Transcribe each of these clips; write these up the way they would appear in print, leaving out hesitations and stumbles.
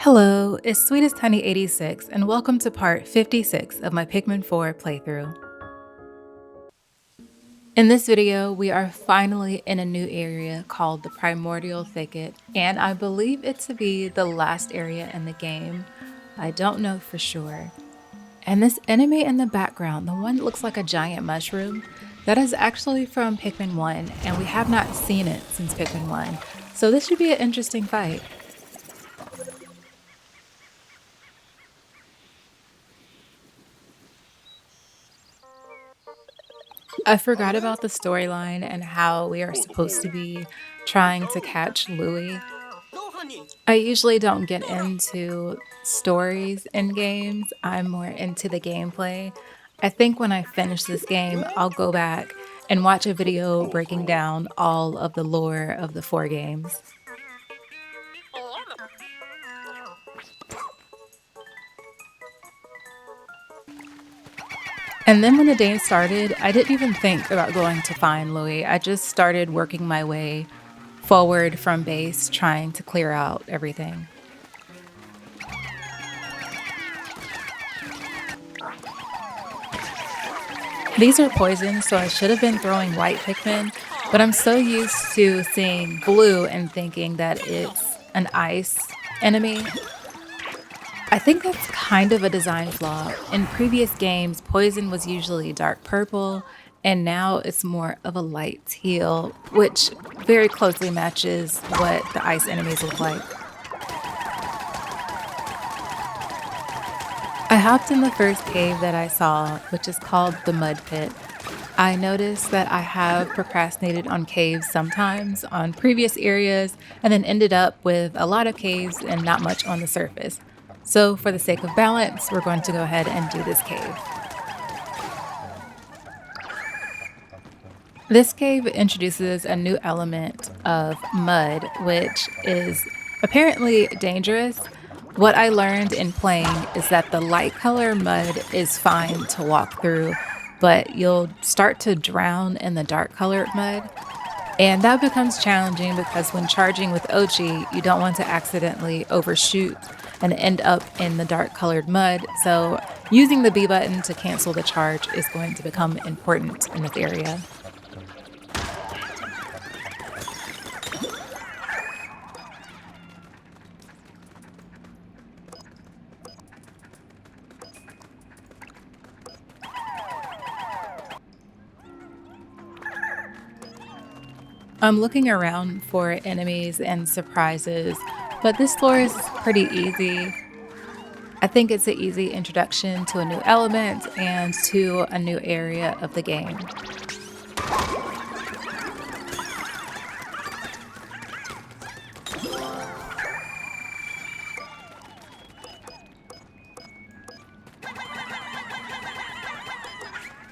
Hello, it's Sweetest Honey 86, and welcome to part 56 of my Pikmin 4 playthrough. In this video, we are finally in a new area called the Primordial Thicket, and I believe it to be the last area in the game. I don't know for sure. And this enemy in the background, the one that looks like a giant mushroom, that is actually from Pikmin 1, and we have not seen it since Pikmin 1, so this should be an interesting fight. I forgot about the storyline and how we are supposed to be trying to catch Louie. I usually don't get into stories in games, I'm more into the gameplay. I think when I finish this game, I'll go back and watch a video breaking down all of the lore of the four games. And then when the day started, I didn't even think about going to find Louie. I just started working my way forward from base, trying to clear out everything. These are poison, so I should have been throwing white Pikmin, but I'm so used to seeing blue and thinking that it's an ice enemy. I think that's kind of a design flaw. In previous games, poison was usually dark purple, and now it's more of a light teal, which very closely matches what the ice enemies look like. I hopped in the first cave that I saw, which is called the Mud Pit. I noticed that I have procrastinated on caves sometimes on previous areas and then ended up with a lot of caves and not much on the surface. So for the sake of balance, we're going to go ahead and do this cave. This cave introduces a new element of mud, which is apparently dangerous. What I learned in playing is that the light color mud is fine to walk through, but you'll start to drown in the dark colored mud. And that becomes challenging because when charging with Ochi, you don't want to accidentally overshoot and end up in the dark colored mud. So using the B button to cancel the charge is going to become important in this area. I'm looking around for enemies and surprises, but this floor is pretty easy. I think it's an easy introduction to a new element and to a new area of the game.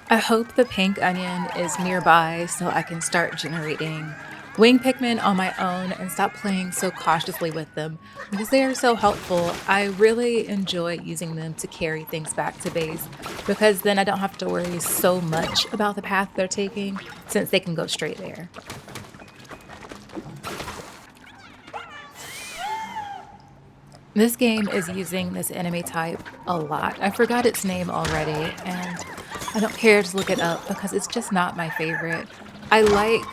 I hope the pink onion is nearby so I can start generating wing Pikmin on my own and stop playing so cautiously with them because they are so helpful. I really enjoy using them to carry things back to base because then I don't have to worry so much about the path they're taking since they can go straight there. This game is using this enemy type a lot. I forgot its name already, and I don't care to look it up because it's just not my favorite. I like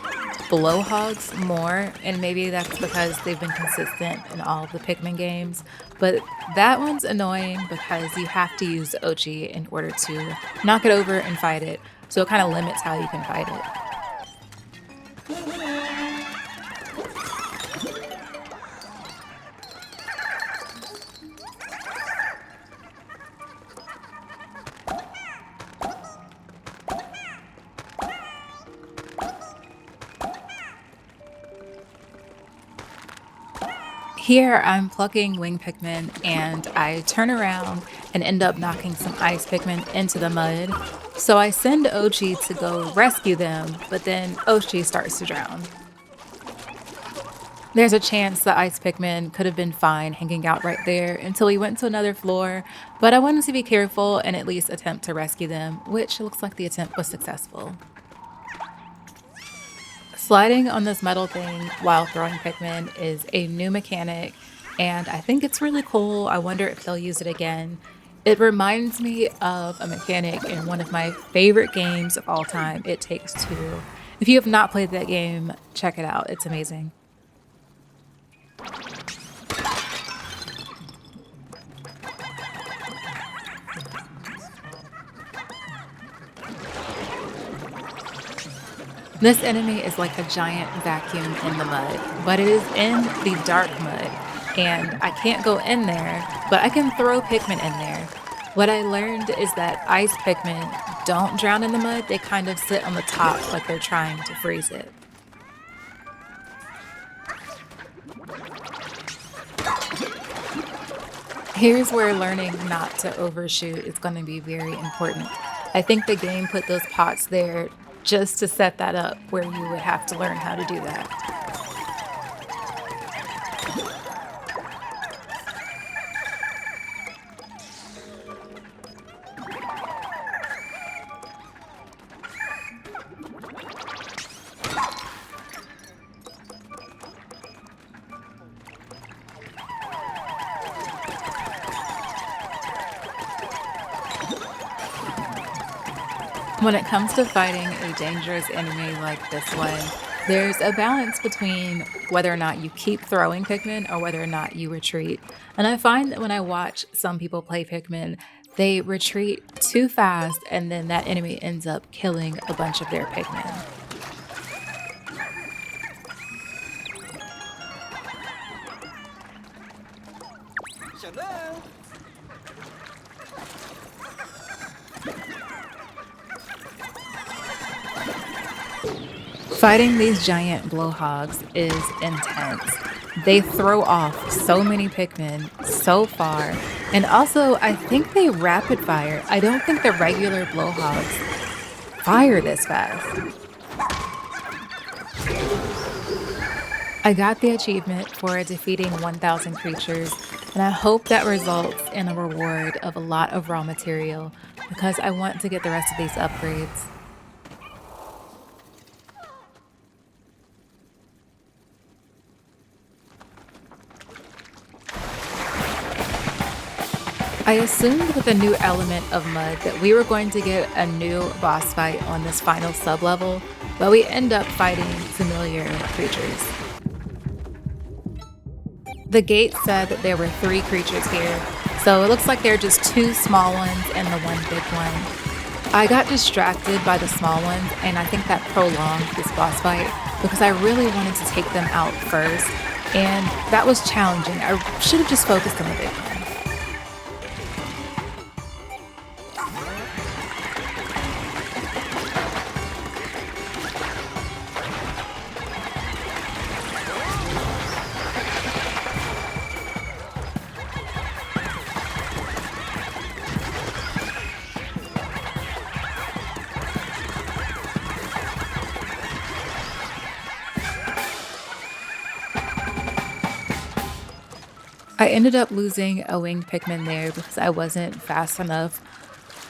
blowhogs more, and maybe that's because they've been consistent in all of the Pikmin games, but that one's annoying because you have to use Ochi in order to knock it over and fight it, so it kind of limits how you can fight it. Here I'm plucking wing Pikmin and I turn around and end up knocking some ice Pikmin into the mud. So I send Ochi to go rescue them, but then Ochi starts to drown. There's a chance the ice Pikmin could have been fine hanging out right there until we went to another floor, but I wanted to be careful and at least attempt to rescue them, which looks like the attempt was successful. Sliding on this metal thing while throwing Pikmin is a new mechanic, and I think it's really cool. I wonder if they'll use it again. It reminds me of a mechanic in one of my favorite games of all time, It Takes Two. If you have not played that game, check it out. It's amazing. This enemy is like a giant vacuum in the mud, but it is in the dark mud, and I can't go in there, but I can throw Pikmin in there. What I learned is that ice Pikmin don't drown in the mud, they kind of sit on the top like they're trying to freeze it. Here's where learning not to overshoot is going to be very important. I think the game put those pots there just to set that up where you would have to learn how to do that. When it comes to fighting a dangerous enemy like this one, there's a balance between whether or not you keep throwing Pikmin or whether or not you retreat. And I find that when I watch some people play Pikmin, they retreat too fast and then that enemy ends up killing a bunch of their Pikmin. Fighting these giant blowhogs is intense. They throw off so many Pikmin so far, and also I think they rapid fire. I don't think the regular blowhogs fire this fast. I got the achievement for defeating 1,000 creatures, and I hope that results in a reward of a lot of raw material because I want to get the rest of these upgrades. I assumed with the new element of mud that we were going to get a new boss fight on this final sub-level, but we end up fighting familiar creatures. The gate said that there were 3 creatures here, so it looks like there are just 2 small ones and the one big one. I got distracted by the small ones, and I think that prolonged this boss fight because I really wanted to take them out first, and that was challenging. I should have just focused on the big one. I ended up losing a winged Pikmin there because I wasn't fast enough,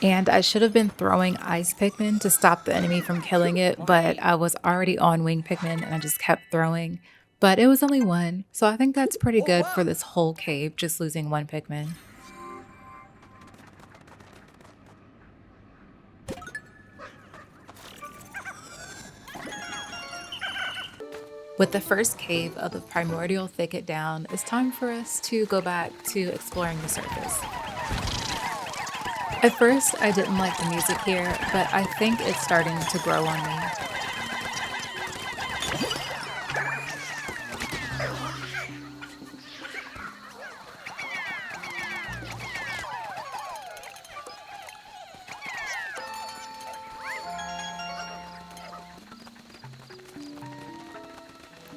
and I should have been throwing ice Pikmin to stop the enemy from killing it, but I was already on winged Pikmin and I just kept throwing. But it was only one, so I think that's pretty good for this whole cave, just losing one Pikmin. With the first cave of the Primordial Thicket down, it's time for us to go back to exploring the surface. At first, I didn't like the music here, but I think it's starting to grow on me.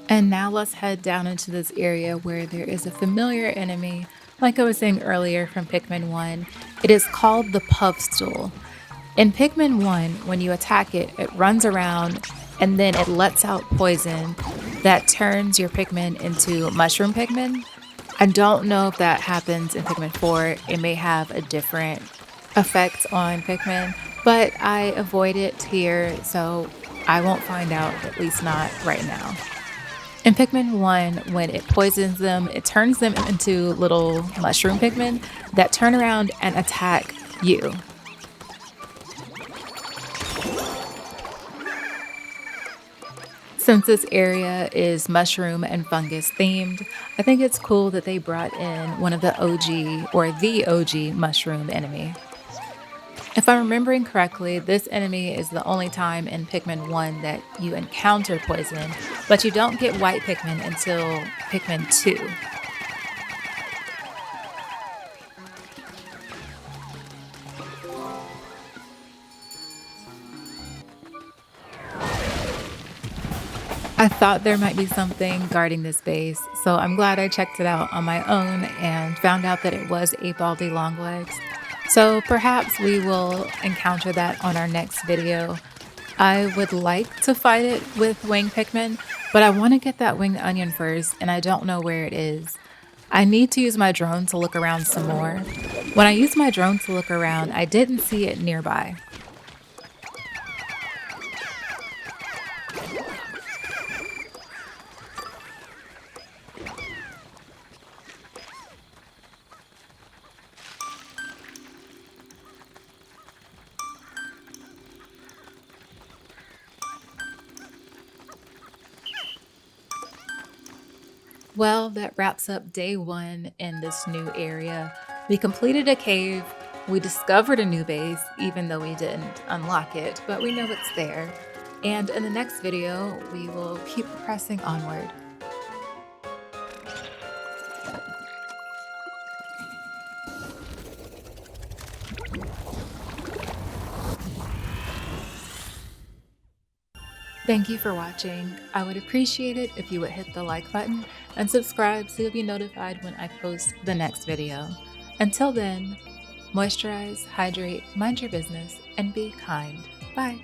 And now let's head down into this area where there is a familiar enemy, like I was saying earlier from Pikmin 1. It is called the Puffstool. In Pikmin 1, when you attack it, it runs around and then it lets out poison that turns your Pikmin into mushroom Pikmin. I don't know if that happens in Pikmin 4. It may have a different effect on Pikmin, but I avoid it here, so I won't find out, at least not right now. In Pikmin 1, when it poisons them, it turns them into little mushroom Pikmin that turn around and attack you. Since this area is mushroom and fungus themed, I think it's cool that they brought in one of the OG or the OG mushroom enemy. If I'm remembering correctly, this enemy is the only time in Pikmin 1 that you encounter poison, but you don't get white Pikmin until Pikmin 2. I thought there might be something guarding this base, so I'm glad I checked it out on my own and found out that it was a baldy longlegs. So perhaps we will encounter that on our next video. I would like to fight it with winged Pikmin, but I want to get that winged onion first, and I don't know where it is. I need to use my drone to look around some more. When I used my drone to look around, I didn't see it nearby. Well, that wraps up day 1 in this new area. We completed a cave, we discovered a new base, even though we didn't unlock it, but we know it's there. And in the next video, we will keep pressing onward. Thank you for watching. I would appreciate it if you would hit the like button and subscribe so you'll be notified when I post the next video. Until then, moisturize, hydrate, mind your business, and be kind. Bye.